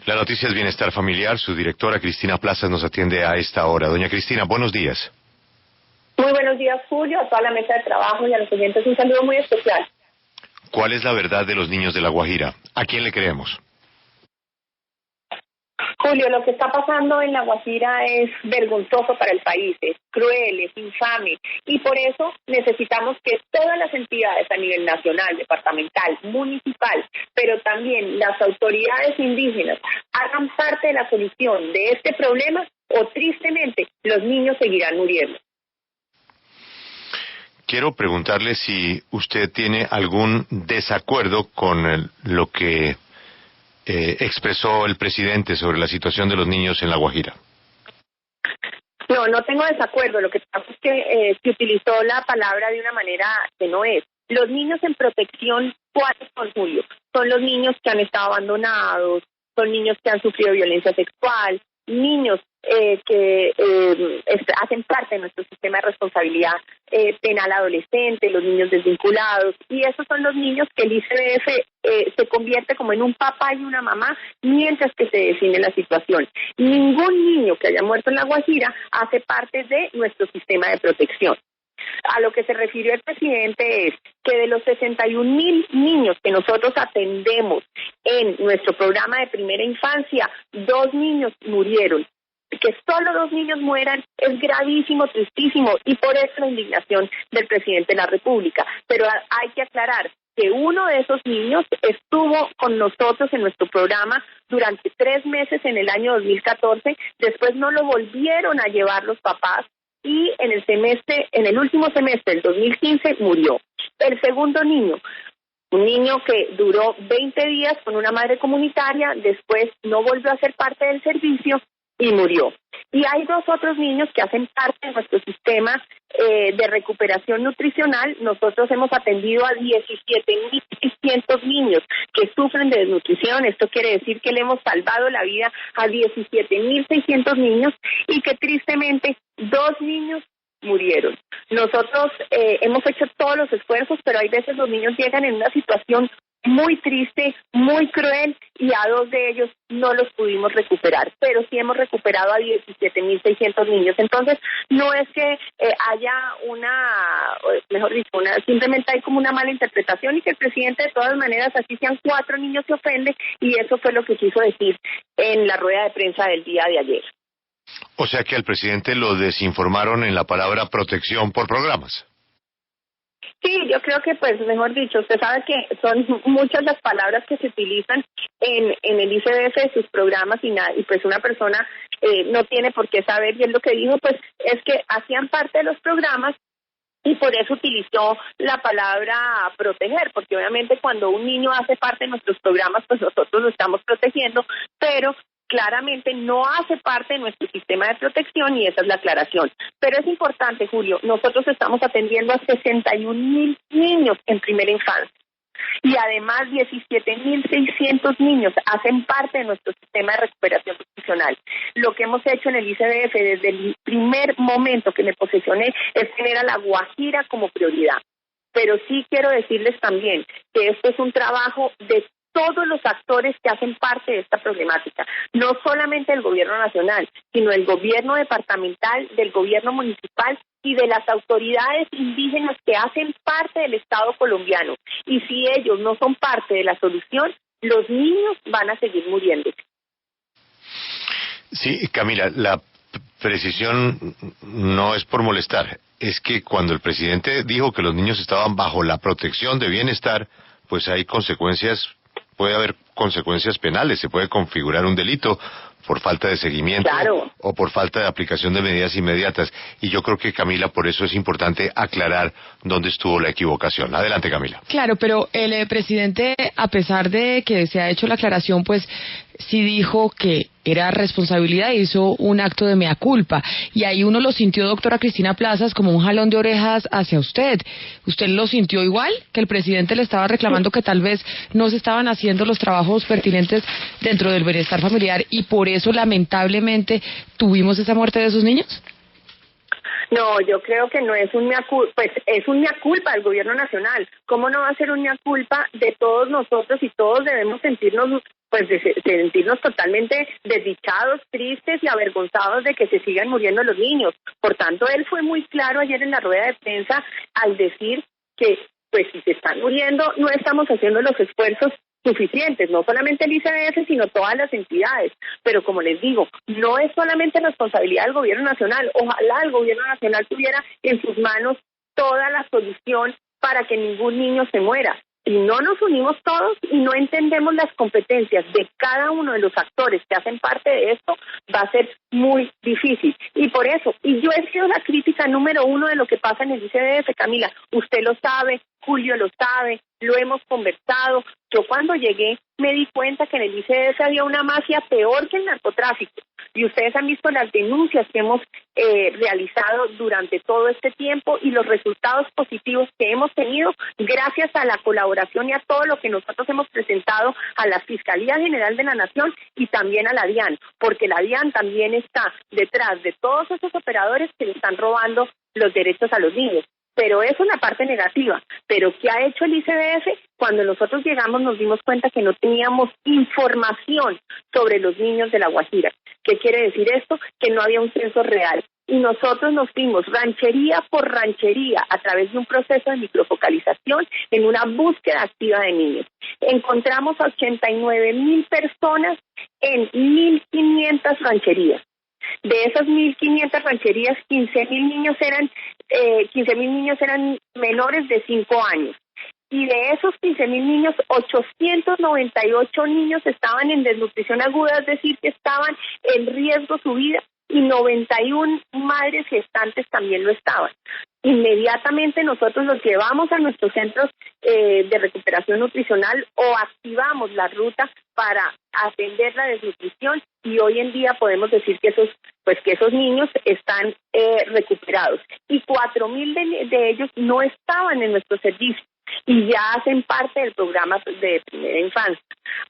La noticia es Bienestar Familiar. Su directora Cristina Plazas nos atiende a esta hora. Doña Cristina, buenos días. Muy buenos días, Julio, a toda la mesa de trabajo y a los oyentes un saludo muy especial. ¿Cuál es la verdad de los niños de La Guajira? ¿A quién le creemos? Julio, lo que está pasando en La Guajira es vergonzoso para el país, es cruel, es infame, y por eso necesitamos que todas las entidades a nivel nacional, departamental, municipal, pero también las autoridades indígenas hagan parte de la solución de este problema o tristemente los niños seguirán muriendo. Quiero preguntarle si usted tiene algún desacuerdo con lo que expresó el presidente sobre la situación de los niños en La Guajira. No, no tengo desacuerdo. Lo que pasa es que se utilizó la palabra de una manera que no es. Los niños en protección, ¿cuáles son, Julio? Son los niños que han estado abandonados, son niños que han sufrido violencia sexual, niños que hacen parte de nuestro sistema de responsabilidad penal adolescente, los niños desvinculados, y esos son los niños que el ICBF se convierte como en un papá y una mamá mientras que se define la situación. Ningún niño que haya muerto en La Guajira hace parte de nuestro sistema de protección. A lo que se refirió el presidente es que de los 61,000 niños que nosotros atendemos en nuestro programa de primera infancia, 2 niños murieron. Que solo 2 niños mueran es gravísimo, tristísimo, y por eso la indignación del presidente de la República. Pero hay que aclarar que uno de esos niños estuvo con nosotros en nuestro programa durante 3 meses en el año 2014, después no lo volvieron a llevar los papás, y en el último semestre del 2015 murió. El segundo niño, un niño que duró 20 días con una madre comunitaria, después no volvió a ser parte del servicio y murió. Y hay 2 otros niños que hacen parte de nuestro sistema de recuperación nutricional. Nosotros hemos atendido a 17,600 niños que sufren de desnutrición. Esto quiere decir que le hemos salvado la vida a 17,600 niños y que tristemente 2 niños murieron. Nosotros hemos hecho todos los esfuerzos, pero hay veces los niños llegan en una situación muy triste, muy cruel, y a 2 de ellos no los pudimos recuperar, pero sí hemos recuperado a 17,600 niños. Entonces, no es que haya simplemente hay como una mala interpretación, y que el presidente de todas maneras, así sean 4 niños, se ofende, y eso fue lo que quiso decir en la rueda de prensa del día de ayer. O sea que al presidente lo desinformaron en la palabra protección por programas. Sí, yo creo que, mejor dicho, usted sabe que son muchas las palabras que se utilizan en el ICBF de sus programas, y pues una persona no tiene por qué saber, y él lo que dijo pues es que hacían parte de los programas y por eso utilizó la palabra proteger, porque obviamente cuando un niño hace parte de nuestros programas, pues nosotros lo estamos protegiendo, pero claramente no hace parte de nuestro sistema de protección, y esa es la aclaración. Pero es importante, Julio, nosotros estamos atendiendo a 61,000 niños en primera infancia, y además 17,600 niños hacen parte de nuestro sistema de recuperación nutricional. Lo que hemos hecho en el ICBF desde el primer momento que me posesioné es tener a La Guajira como prioridad. Pero sí quiero decirles también que esto es un trabajo de todos los actores que hacen parte de esta problemática, no solamente el gobierno nacional, sino el gobierno departamental, del gobierno municipal y de las autoridades indígenas que hacen parte del Estado colombiano. Y si ellos no son parte de la solución, los niños van a seguir muriéndose. Sí, Camila, la precisión no es por molestar, es que cuando el presidente dijo que los niños estaban bajo la protección de bienestar, pues hay consecuencias. Puede haber consecuencias penales, se puede configurar un delito por falta de seguimiento, claro, o por falta de aplicación de medidas inmediatas. Y yo creo que, Camila, por eso es importante aclarar dónde estuvo la equivocación. Adelante, Camila. Claro, pero el presidente, a pesar de que se ha hecho la aclaración, pues sí dijo que era responsabilidad e hizo un acto de mea culpa. Y ahí uno lo sintió, doctora Cristina Plazas, como un jalón de orejas hacia usted. ¿Usted lo sintió igual? ¿Que el presidente le estaba reclamando que tal vez no se estaban haciendo los trabajos pertinentes dentro del bienestar familiar y por eso lamentablemente tuvimos esa muerte de esos niños? No, yo creo que no es un mea culpa, pues es un mea culpa del gobierno nacional. ¿Cómo no va a ser un mea culpa de todos nosotros, y todos debemos sentirnos pues de sentirnos totalmente desdichados, tristes y avergonzados de que se sigan muriendo los niños. Por tanto, él fue muy claro ayer en la rueda de prensa al decir que, pues si se están muriendo, no estamos haciendo los esfuerzos suficientes, no solamente el ICBF, sino todas las entidades. Pero como les digo, no es solamente responsabilidad del gobierno nacional. Ojalá el gobierno nacional tuviera en sus manos toda la solución para que ningún niño se muera. Si no nos unimos todos y no entendemos las competencias de cada uno de los actores que hacen parte de esto, va a ser muy difícil. Y por eso, y yo he sido la crítica número uno de lo que pasa en el ICBF, Camila, usted lo sabe, Julio lo sabe, lo hemos conversado. Yo cuando llegué me di cuenta que en el ICBF había una mafia peor que el narcotráfico. Y ustedes han visto las denuncias que hemos realizado durante todo este tiempo y los resultados positivos que hemos tenido gracias a la colaboración y a todo lo que nosotros hemos presentado a la Fiscalía General de la Nación y también a la DIAN, porque la DIAN también está detrás de todos esos operadores que le están robando los derechos a los niños. Pero eso es la parte negativa. Pero ¿qué ha hecho el ICBF? Cuando nosotros llegamos nos dimos cuenta que no teníamos información sobre los niños de La Guajira. ¿Qué quiere decir esto? Que no había un censo real. Y nosotros nos fuimos ranchería por ranchería a través de un proceso de microfocalización en una búsqueda activa de niños. Encontramos a 89,000 personas en 1,500 rancherías. De esas 1,500 rancherías, 15,000 niños eran menores de 5 años. Y de esos 15,000 niños, 898 niños estaban en desnutrición aguda, es decir, que estaban en riesgo su vida, y 91 madres gestantes también lo estaban. Inmediatamente nosotros los llevamos a nuestros centros de recuperación nutricional o activamos la ruta para atender la desnutrición, y hoy en día podemos decir que esos niños están recuperados, y 4,000 de ellos no estaban en nuestro servicio y ya hacen parte del programa de primera infancia.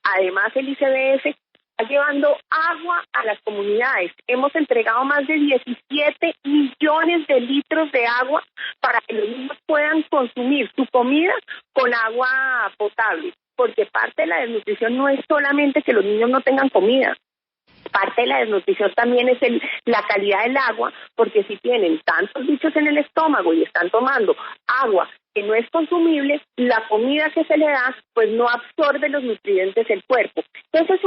Además, el ICBF está llevando agua a las comunidades. Hemos entregado más de 17 millones de litros de agua para que los niños puedan consumir su comida con agua potable, porque parte de la desnutrición no es solamente que los niños no tengan comida. Parte de la desnutrición también es la calidad del agua, porque si tienen tantos bichos en el estómago y están tomando agua que no es consumible, la comida que se le da pues no absorbe los nutrientes del cuerpo. Entonces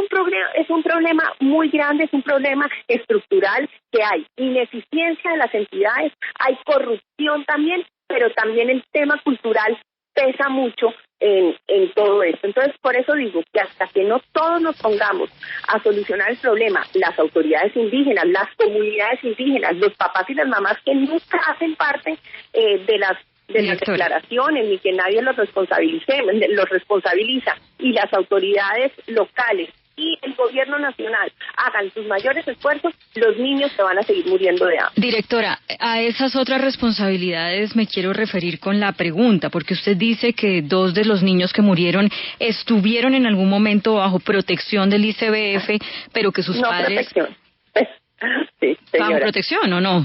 es un problema muy grande, es un problema estructural que hay ineficiencia de las entidades, hay corrupción también, pero también el tema cultural pesa mucho en todo esto. Entonces, por eso digo que hasta que no todos nos pongamos a solucionar el problema, las autoridades indígenas, las comunidades indígenas, los papás y las mamás que nunca hacen parte de las declaraciones ni que nadie los responsabiliza, y las autoridades locales y el gobierno nacional hagan sus mayores esfuerzos, los niños se van a seguir muriendo de hambre. Directora, a esas otras responsabilidades me quiero referir con la pregunta, porque usted dice que 2 de los niños que murieron estuvieron en algún momento bajo protección del ICBF, pero que sus padres... Protección. Sí, señora. ¿Bajo protección o no?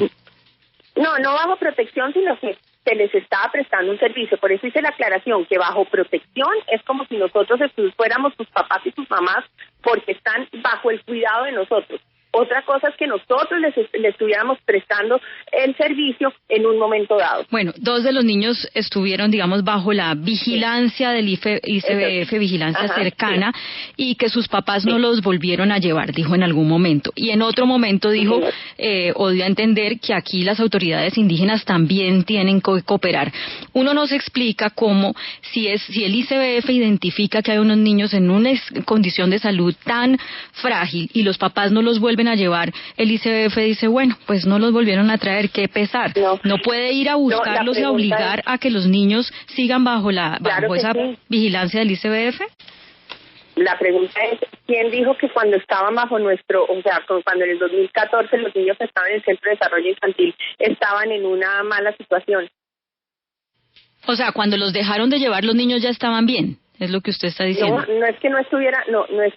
No bajo protección, sino que se les estaba prestando un servicio. Por eso hice la aclaración que bajo protección es como si nosotros fuéramos sus papás y sus mamás, porque están bajo el cuidado de nosotros. Otra cosa es que nosotros les estuviéramos prestando el servicio en un momento dado. Bueno, 2 de los niños estuvieron, digamos, bajo la vigilancia del ICBF, vigilancia cercana, y que sus papás no los volvieron a llevar, dijo en algún momento. Y en otro momento dijo, o dio a entender que aquí las autoridades indígenas también tienen que cooperar. Uno nos explica cómo, si el ICBF identifica que hay unos niños en una condición de salud tan frágil y los papás no los vuelven a llevar, el ICBF dice, bueno, pues no los volvieron a traer, qué pesar. No puede ir a buscarlos y a obligar a que los niños sigan bajo esa vigilancia del ICBF. La pregunta es, ¿quién dijo que cuando estaban bajo cuando en el 2014 los niños que estaban en el Centro de Desarrollo Infantil estaban en una mala situación? O sea, cuando los dejaron de llevar, los niños ya estaban bien, es lo que usted está diciendo. No es que no es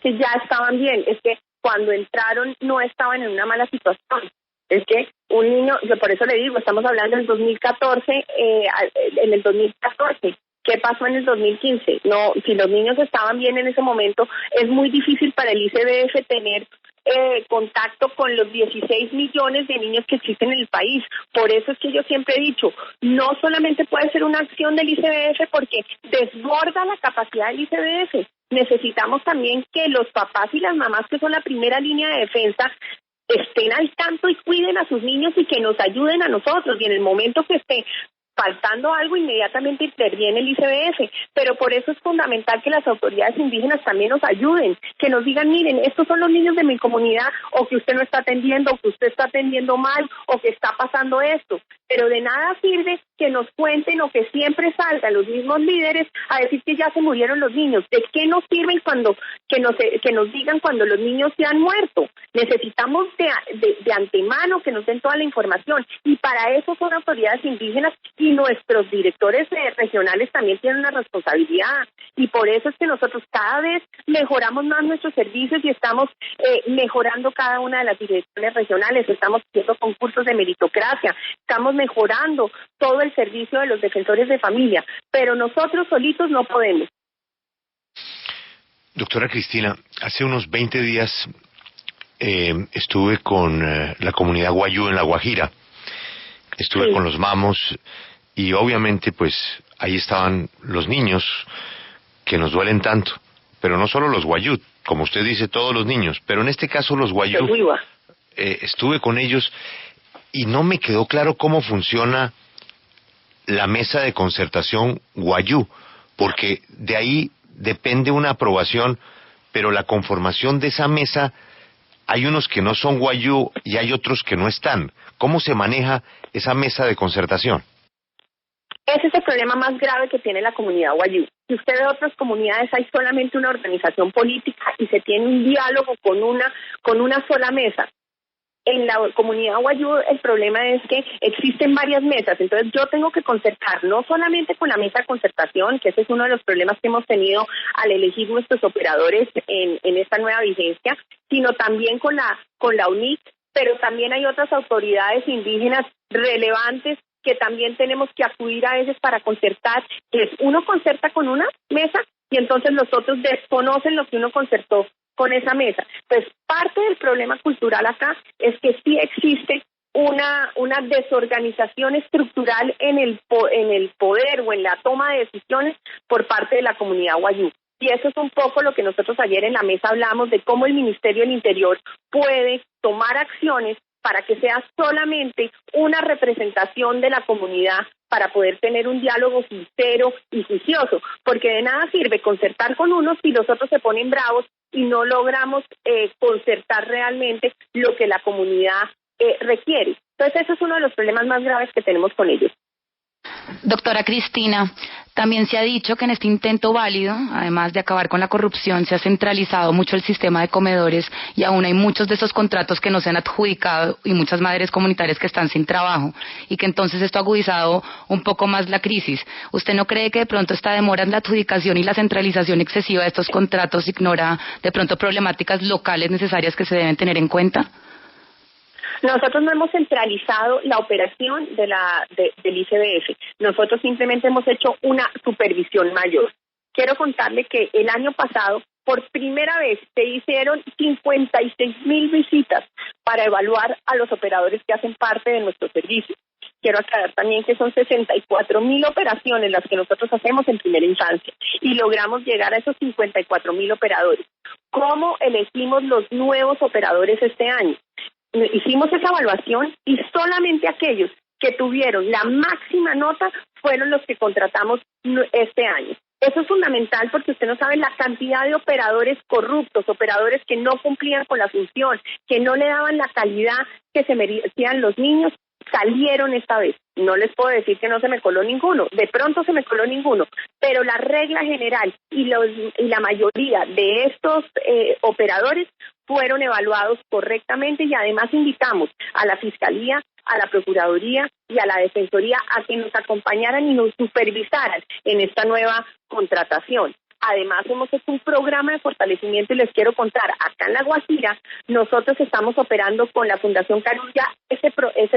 que ya estaban bien, es que cuando entraron no estaban en una mala situación. Es que un niño, yo por eso le digo, estamos hablando del 2014, en el 2014, ¿Qué pasó en el 2015? No, si los niños estaban bien en ese momento, es muy difícil para el ICBF tener contacto con los 16 millones de niños que existen en el país. Por eso es que yo siempre he dicho, no solamente puede ser una acción del ICBF porque desborda la capacidad del ICBF. Necesitamos también que los papás y las mamás, que son la primera línea de defensa, estén al tanto y cuiden a sus niños y que nos ayuden a nosotros. Y en el momento que esté faltando algo, inmediatamente interviene el ICBF, pero por eso es fundamental que las autoridades indígenas también nos ayuden, que nos digan, miren, estos son los niños de mi comunidad, o que usted no está atendiendo, o que usted está atendiendo mal, o que está pasando esto, pero de nada sirve que nos cuenten o que siempre salgan los mismos líderes a decir que ya se murieron los niños. ¿De qué nos sirven cuando que nos digan cuando los niños se han muerto? Necesitamos de antemano que nos den toda la información, y para eso son autoridades indígenas, y nuestros directores regionales también tienen una responsabilidad, y por eso es que nosotros cada vez mejoramos más nuestros servicios y estamos mejorando cada una de las direcciones regionales, estamos haciendo concursos de meritocracia, estamos mejorando todo el servicio de los defensores de familia, pero nosotros solitos no podemos. Doctora Cristina, hace unos 20 días estuve con la comunidad Wayuu en La Guajira, estuve con los mamos, y obviamente pues ahí estaban los niños que nos duelen tanto, pero no solo los Wayuu, como usted dice, todos los niños, pero en este caso los Wayuu, estuve con ellos y no me quedó claro cómo funciona la mesa de concertación Wayuu, porque de ahí depende una aprobación, pero la conformación de esa mesa, hay unos que no son Wayuu y hay otros que no están. ¿Cómo se maneja esa mesa de concertación? Ese es el problema más grave que tiene la comunidad Wayuu. Si usted ve otras comunidades, hay solamente una organización política y se tiene un diálogo con una sola mesa. En la comunidad Wayuu el problema es que existen varias mesas, entonces yo tengo que concertar no solamente con la mesa de concertación, que ese es uno de los problemas que hemos tenido al elegir nuestros operadores en esta nueva vigencia, sino también con la UNIC, pero también hay otras autoridades indígenas relevantes que también tenemos que acudir a veces para concertar, que uno concerta con una mesa y entonces los otros desconocen lo que uno concertó con esa mesa. Pues parte del problema cultural acá es que sí existe una desorganización estructural en el poder o en la toma de decisiones por parte de la comunidad Wayuu. Y eso es un poco lo que nosotros ayer en la mesa hablamos de cómo el Ministerio del Interior puede tomar acciones para que sea solamente una representación de la comunidad para poder tener un diálogo sincero y juicioso, porque de nada sirve concertar con unos si los otros se ponen bravos y no logramos concertar realmente lo que la comunidad requiere. Entonces, eso es uno de los problemas más graves que tenemos con ellos. Doctora Cristina, también se ha dicho que en este intento válido, además de acabar con la corrupción, se ha centralizado mucho el sistema de comedores y aún hay muchos de esos contratos que no se han adjudicado y muchas madres comunitarias que están sin trabajo y que entonces esto ha agudizado un poco más la crisis. ¿Usted no cree que de pronto esta demora en la adjudicación y la centralización excesiva de estos contratos ignora de pronto problemáticas locales necesarias que se deben tener en cuenta? Nosotros no hemos centralizado la operación del ICBF. Nosotros simplemente hemos hecho una supervisión mayor. Quiero contarle que el año pasado, por primera vez, se hicieron 56,000 visitas para evaluar a los operadores que hacen parte de nuestro servicio. Quiero aclarar también que son 64,000 operaciones las que nosotros hacemos en primera instancia y logramos llegar a esos 54,000 operadores. ¿Cómo elegimos los nuevos operadores este año? Hicimos esa evaluación y solamente aquellos que tuvieron la máxima nota fueron los que contratamos este año. Eso es fundamental porque usted no sabe la cantidad de operadores corruptos, operadores que no cumplían con la función, que no le daban la calidad que se merecían los niños, salieron esta vez. No les puedo decir que no se me coló ninguno, de pronto se me coló ninguno, pero la regla general y la mayoría de estos operadores fueron evaluados correctamente y además invitamos a la Fiscalía, a la Procuraduría y a la Defensoría a que nos acompañaran y nos supervisaran en esta nueva contratación. Además, hemos hecho un programa de fortalecimiento y les quiero contar, acá en La Guajira, nosotros estamos operando con la Fundación Carulla ese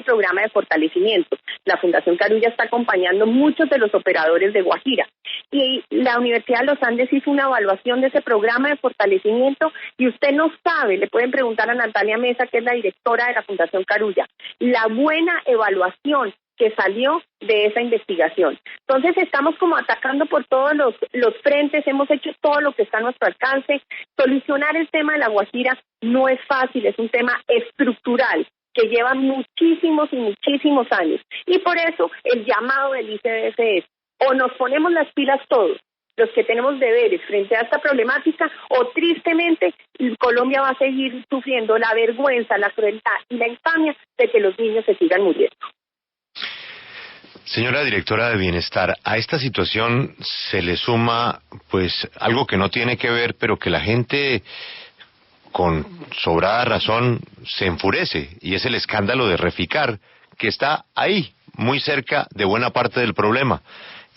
programa de fortalecimiento. La Fundación Carulla está acompañando muchos de los operadores de Guajira. Y la Universidad de los Andes hizo una evaluación de ese programa de fortalecimiento y usted no sabe, le pueden preguntar a Natalia Mesa, que es la directora de la Fundación Carulla, la buena evaluación que salió de esa investigación. Entonces estamos como atacando por todos los frentes, hemos hecho todo lo que está a nuestro alcance. Solucionar el tema de La Guajira no es fácil, es un tema estructural que lleva muchísimos y muchísimos años. Y por eso el llamado del ICBF es, o nos ponemos las pilas todos, los que tenemos deberes frente a esta problemática, o tristemente Colombia va a seguir sufriendo la vergüenza, la crueldad y la infamia de que los niños se sigan muriendo. Señora directora de Bienestar, a esta situación se le suma pues algo que no tiene que ver, pero que la gente con sobrada razón se enfurece, y es el escándalo de Reficar, que está ahí, muy cerca de buena parte del problema,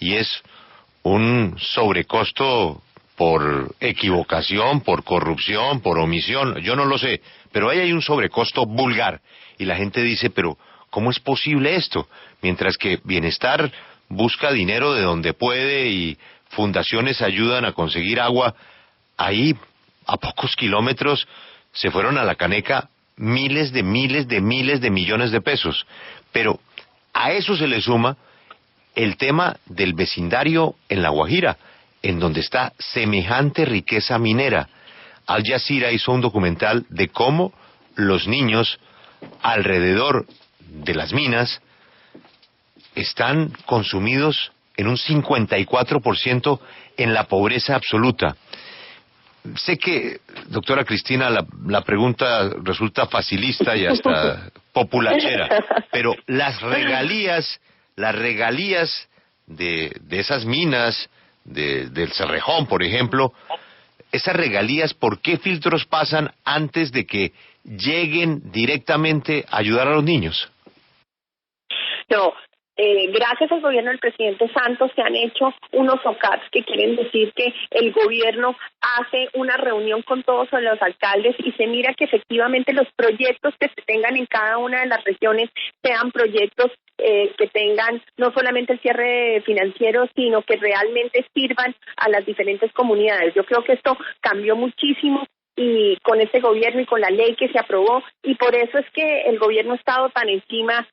y es un sobrecosto por equivocación, por corrupción, por omisión, yo no lo sé, pero ahí hay un sobrecosto vulgar, y la gente dice, pero ¿cómo es posible esto? Mientras que Bienestar busca dinero de donde puede y fundaciones ayudan a conseguir agua, ahí a pocos kilómetros se fueron a la caneca miles de millones de pesos. Pero a eso se le suma el tema del vecindario en La Guajira, en donde está semejante riqueza minera. Al Jazeera hizo un documental de cómo los niños alrededor de las minas están consumidos en un 54% en la pobreza absoluta. Sé que, doctora Cristina, la pregunta resulta facilista y hasta populachera, pero las regalías de esas minas, del Cerrejón, por ejemplo, esas regalías, ¿por qué filtros pasan antes de que lleguen directamente a ayudar a los niños? No, gracias al gobierno del presidente Santos se han hecho unos OCATs que quieren decir que el gobierno hace una reunión con todos los alcaldes y se mira que efectivamente los proyectos que se tengan en cada una de las regiones sean proyectos que tengan no solamente el cierre financiero, sino que realmente sirvan a las diferentes comunidades. Yo creo que esto cambió muchísimo y con este gobierno y con la ley que se aprobó, y por eso es que el gobierno ha estado tan encima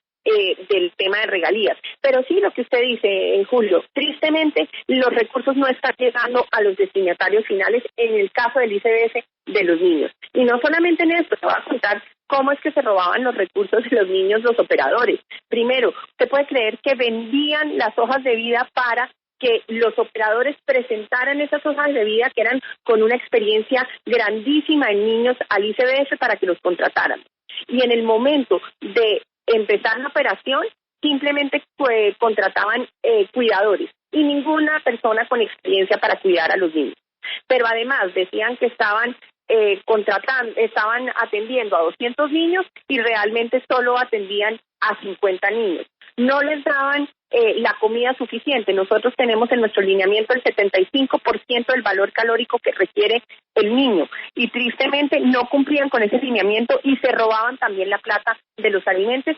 del tema de regalías. Pero sí, lo que usted dice, Julio, tristemente los recursos no están llegando a los destinatarios finales en el caso del ICBF de los niños. Y no solamente en esto, te voy a contar cómo es que se robaban los recursos de los niños los operadores. Primero, usted puede creer que vendían las hojas de vida para que los operadores presentaran esas hojas de vida que eran con una experiencia grandísima en niños al ICBF para que los contrataran. Y en el momento de empezar la operación, simplemente contrataban cuidadores y ninguna persona con experiencia para cuidar a los niños. Pero además decían que estaban atendiendo a 200 niños y realmente solo atendían a 50 niños. No les daban la comida suficiente. Nosotros tenemos en nuestro lineamiento el 75% del valor calórico que requiere el niño y tristemente no cumplían con ese lineamiento y se robaban también la plata de los alimentos,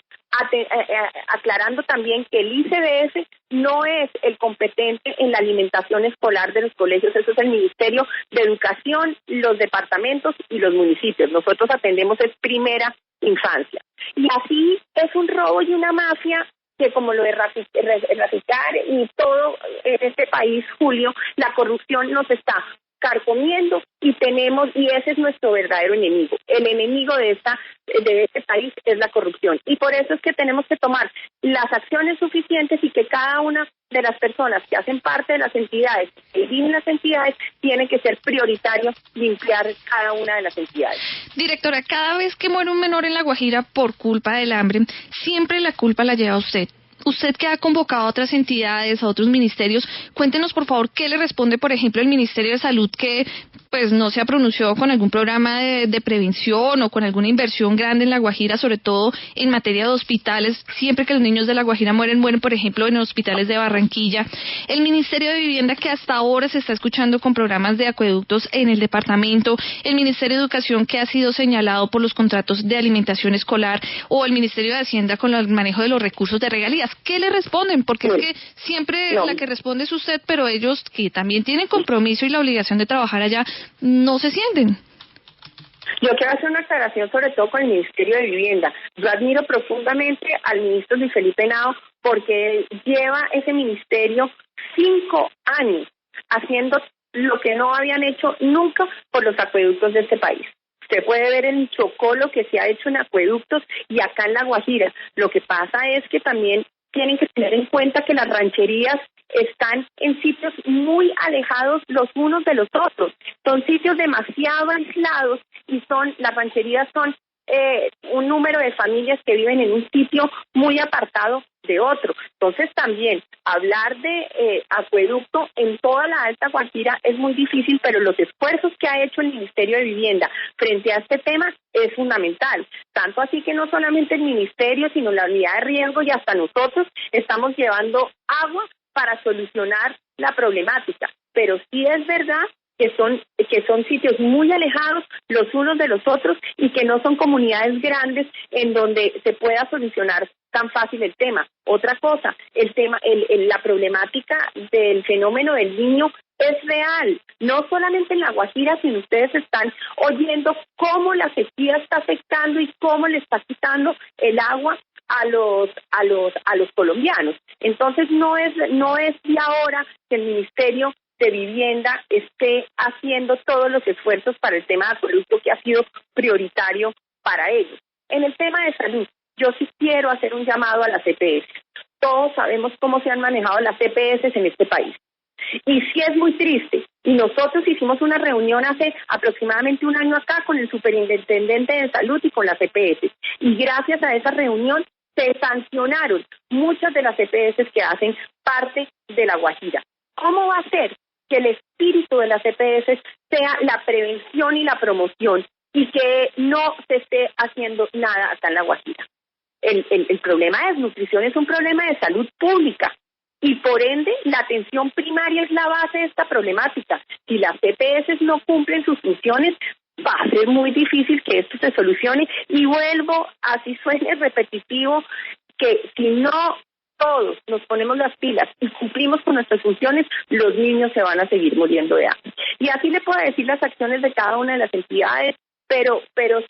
aclarando también que el ICBF no es el competente en la alimentación escolar de los colegios, eso es el Ministerio de Educación, los departamentos y los municipios. Nosotros atendemos es primera infancia. Y así es un robo y una mafia que, como lo de Reficar y todo en este país, Julio, la corrupción nos está carcomiendo y ese es nuestro verdadero enemigo. El enemigo de este país es la corrupción. Y por eso es que tenemos que tomar las acciones suficientes y que cada una de las personas que hacen parte de las entidades, que dirigen las entidades, tiene que ser prioritario limpiar cada una de las entidades. Directora, cada vez que muere un menor en La Guajira por culpa del hambre, siempre la culpa la lleva usted. Usted que ha convocado a otras entidades, a otros ministerios, cuéntenos por favor qué le responde, por ejemplo, el Ministerio de Salud, que pues no se ha pronunciado con algún programa de prevención o con alguna inversión grande en La Guajira, sobre todo en materia de hospitales. Siempre que los niños de La Guajira mueren, por ejemplo, en hospitales de Barranquilla. El Ministerio de Vivienda, que hasta ahora se está escuchando con programas de acueductos en el departamento, el Ministerio de Educación, que ha sido señalado por los contratos de alimentación escolar, o el Ministerio de Hacienda con el manejo de los recursos de regalías. ¿Qué le responden? Porque es que siempre la que responde es usted, pero ellos, que también tienen compromiso y la obligación de trabajar allá, no se sienten. Yo quiero hacer una aclaración sobre todo con el Ministerio de Vivienda. Yo admiro profundamente al ministro Luis Felipe Henao porque lleva ese ministerio 5 años haciendo lo que no habían hecho nunca por los acueductos de este país. Usted puede ver el Chocó lo que se ha hecho en acueductos y acá en La Guajira. Lo que pasa es que también tienen que tener en cuenta que las rancherías están en sitios muy alejados los unos de los otros. Son sitios demasiado aislados y las rancherías son un número de familias que viven en un sitio muy apartado de otro. Entonces también hablar de acueducto en toda la Alta Guajira es muy difícil, pero los esfuerzos que ha hecho el Ministerio de Vivienda frente a este tema es fundamental. Tanto así que no solamente el Ministerio, sino la Unidad de Riesgo y hasta nosotros estamos llevando agua para solucionar la problemática. Pero sí es verdad que son sitios muy alejados los unos de los otros y que no son comunidades grandes en donde se pueda solucionar tan fácil el tema. Otra cosa, la problemática del fenómeno del niño es real, no solamente en La Guajira, sino ustedes están oyendo cómo la sequía está afectando y cómo le está quitando el agua a los colombianos. Entonces no es de ahora que el Ministerio de Vivienda esté haciendo todos los esfuerzos para el tema de acueducto, que ha sido prioritario para ellos. En el tema de salud, yo sí quiero hacer un llamado a las EPS. Todos sabemos cómo se han manejado las EPS en este país. Y sí es muy triste. Y nosotros hicimos una reunión hace aproximadamente un año acá con el superintendente de salud y con las EPS. Y gracias a esa reunión se sancionaron muchas de las EPS que hacen parte de La Guajira. ¿Cómo va a ser que el espíritu de las EPS sea la prevención y la promoción y que no se esté haciendo nada acá en La Guajira? El problema de desnutrición es un problema de salud pública y por ende la atención primaria es la base de esta problemática. Si las EPS no cumplen sus funciones, va a ser muy difícil que esto se solucione y vuelvo, así suene repetitivo, que si no todos nos ponemos las pilas y cumplimos con nuestras funciones, los niños se van a seguir muriendo de hambre. Y así le puedo decir las acciones de cada una de las entidades, pero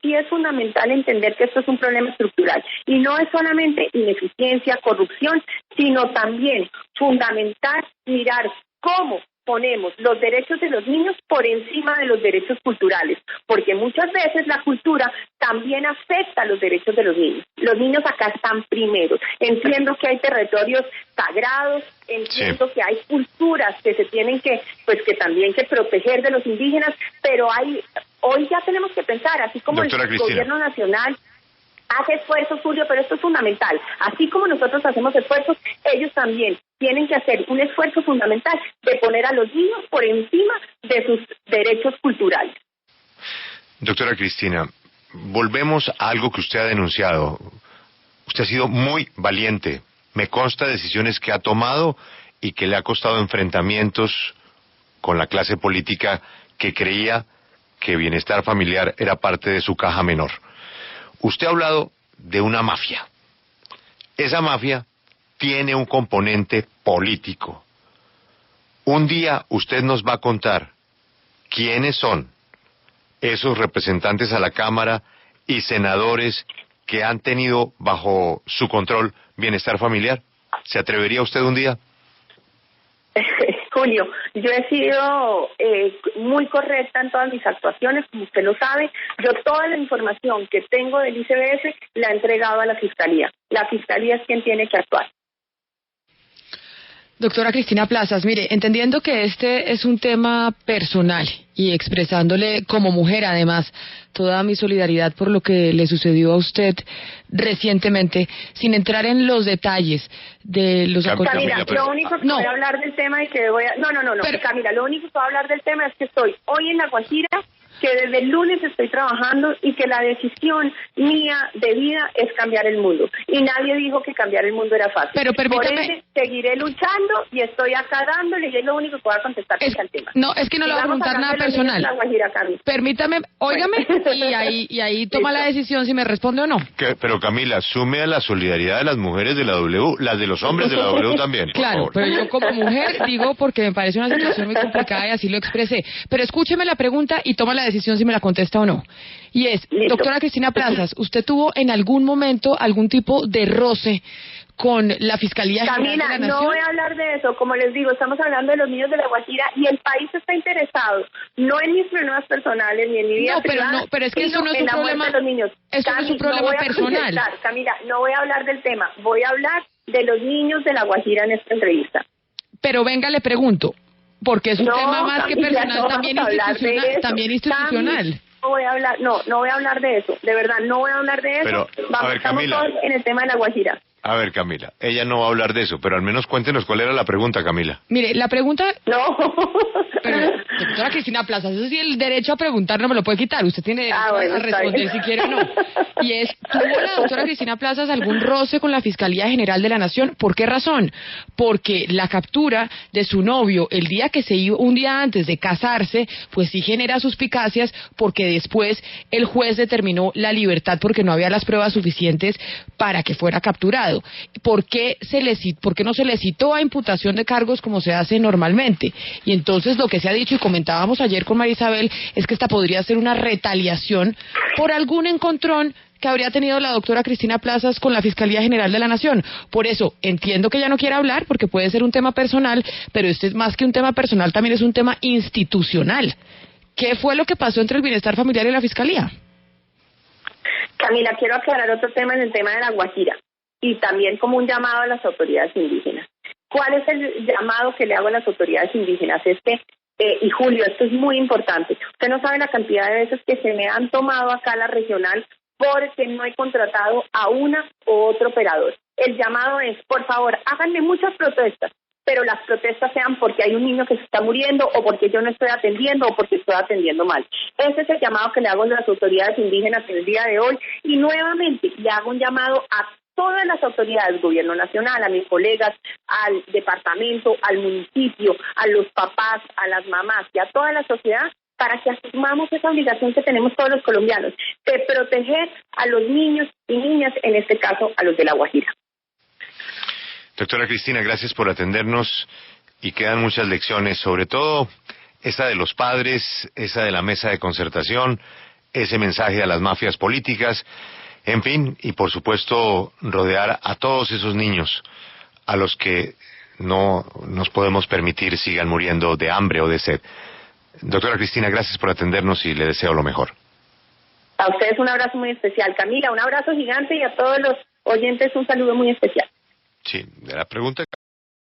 sí es fundamental entender que esto es un problema estructural y no es solamente ineficiencia, corrupción, sino también fundamental mirar cómo ponemos los derechos de los niños por encima de los derechos culturales, porque muchas veces la cultura también afecta los derechos de los niños. Los niños acá están primeros. Entiendo que hay territorios sagrados, entiendo que hay culturas que se tienen que también que proteger de los indígenas, pero hoy ya tenemos que pensar, así como el gobierno nacional hace esfuerzos, Julio, pero esto es fundamental. Así como nosotros hacemos esfuerzos, ellos también tienen que hacer un esfuerzo fundamental de poner a los niños por encima de sus derechos culturales. Doctora Cristina, volvemos a algo que usted ha denunciado. Usted ha sido muy valiente. Me consta decisiones que ha tomado y que le ha costado enfrentamientos con la clase política que creía que bienestar familiar era parte de su caja menor. Usted ha hablado de una mafia. Esa mafia tiene un componente político. Un día usted nos va a contar quiénes son esos representantes a la Cámara y senadores que han tenido bajo su control bienestar familiar. ¿Se atrevería usted un día? Julio, yo he sido muy correcta en todas mis actuaciones, como usted lo sabe. Yo toda la información que tengo del ICBF la he entregado a la Fiscalía. La Fiscalía es quien tiene que actuar. Doctora Cristina Plazas, mire, entendiendo que este es un tema personal y expresándole como mujer, además, toda mi solidaridad por lo que le sucedió a usted recientemente, sin entrar en los detalles de los acontecimientos. Camila, lo único que voy a hablar del tema y que voy a... No, pero, Camila, lo único que voy a hablar del tema es que estoy hoy en La Guajira, que desde el lunes estoy trabajando y que la decisión mía de vida es cambiar el mundo. Y nadie dijo que cambiar el mundo era fácil. Pero permítame... Por eso seguiré luchando y estoy acá dándole y es lo único que voy a contestar al tema. No, es que no le voy a preguntar nada personal. Guajira, permítame, óigame, y ahí toma la decisión si me responde o no. Pero Camila, sume a la solidaridad de las mujeres de la W, las de los hombres de la W también. Claro, pero yo como mujer digo porque me parece una situación muy complicada y así lo expresé. Pero escúcheme la pregunta y toma la decisión si me la contesta o no. Y es, Listo. Doctora Cristina Plazas, ¿usted tuvo en algún momento algún tipo de roce con la Fiscalía General de la Nación? No voy a hablar de eso. Como les digo, estamos hablando de los niños de La Guajira y el país está interesado, no en mis problemas personales ni en mi vida privada, pero es que eso no es un problema de los niños. Eso no es un problema personal. Camila, no voy a hablar del tema, voy a hablar de los niños de La Guajira en esta entrevista. Pero venga, le pregunto, porque es un tema más que personal, también institucional. No voy a hablar de eso, de verdad, no voy a hablar de eso. Pero, estamos todos en el tema de La Guajira. A ver, Camila, ella no va a hablar de eso, pero al menos cuéntenos cuál era la pregunta, Camila. Mire, la pregunta... No. Pero, doctora Cristina Plazas, eso sí, el derecho a preguntar no me lo puede quitar. Usted tiene derecho a responder si quiere o no. Y es, ¿tuvo la doctora Cristina Plazas algún roce con la Fiscalía General de la Nación? ¿Por qué razón? Porque la captura de su novio el día que se iba, un día antes de casarse, pues sí genera suspicacias, porque después el juez determinó la libertad porque no había las pruebas suficientes para que fuera capturado. ¿Por qué no se le citó a imputación de cargos como se hace normalmente? Y entonces lo que se ha dicho y comentábamos ayer con María Isabel es que esta podría ser una retaliación por algún encontrón que habría tenido la doctora Cristina Plazas con la Fiscalía General de la Nación. Por eso entiendo que ella no quiera hablar porque puede ser un tema personal, pero este es más que un tema personal, también es un tema institucional. ¿Qué fue lo que pasó entre el Bienestar Familiar y la Fiscalía? Camila, quiero aclarar otro tema en el tema de La Guajira y también como un llamado a las autoridades indígenas. ¿Cuál es el llamado que le hago a las autoridades indígenas? Y Julio, esto es muy importante. Usted no sabe la cantidad de veces que se me han tomado acá la regional porque no he contratado a una u otro operador. El llamado es, por favor, háganme muchas protestas, pero las protestas sean porque hay un niño que se está muriendo o porque yo no estoy atendiendo o porque estoy atendiendo mal. Ese es el llamado que le hago a las autoridades indígenas en el día de hoy y nuevamente le hago un llamado a todas las autoridades, gobierno nacional, a mis colegas, al departamento, al municipio, a los papás, a las mamás y a toda la sociedad para que asumamos esa obligación que tenemos todos los colombianos de proteger a los niños y niñas, en este caso a los de La Guajira. Doctora Cristina, gracias por atendernos y quedan muchas lecciones, sobre todo esa de los padres, esa de la mesa de concertación, ese mensaje a las mafias políticas. En fin, y por supuesto rodear a todos esos niños a los que no nos podemos permitir sigan muriendo de hambre o de sed. Doctora Cristina, gracias por atendernos y le deseo lo mejor. A ustedes un abrazo muy especial. Camila, un abrazo gigante y a todos los oyentes un saludo muy especial. Sí, de la pregunta...